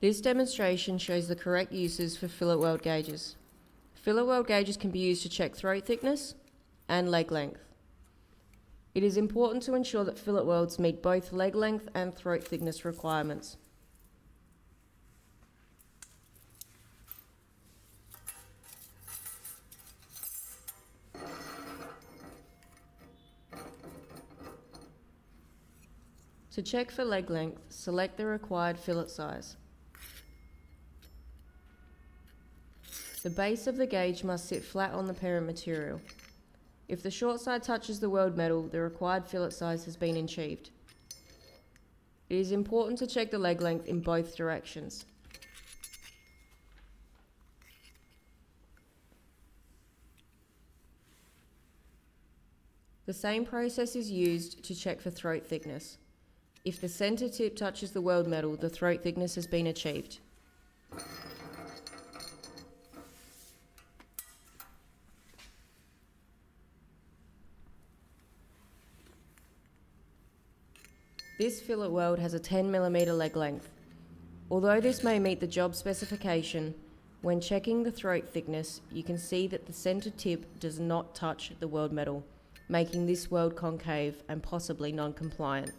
This demonstration shows the correct uses for fillet weld gauges. Fillet weld gauges can be used to check throat thickness and leg length. It is important to ensure that fillet welds meet both leg length and throat thickness requirements. To check for leg length, select the required fillet size. The base of the gauge must sit flat on the parent material. If the short side touches the weld metal, the required fillet size has been achieved. It is important to check the leg length in both directions. The same process is used to check for throat thickness. If the center tip touches the weld metal, the throat thickness has been achieved. This fillet weld has a 10mm leg length. Although this may meet the job specification, when checking the throat thickness, you can see that the center tip does not touch the weld metal, making this weld concave and possibly non-compliant.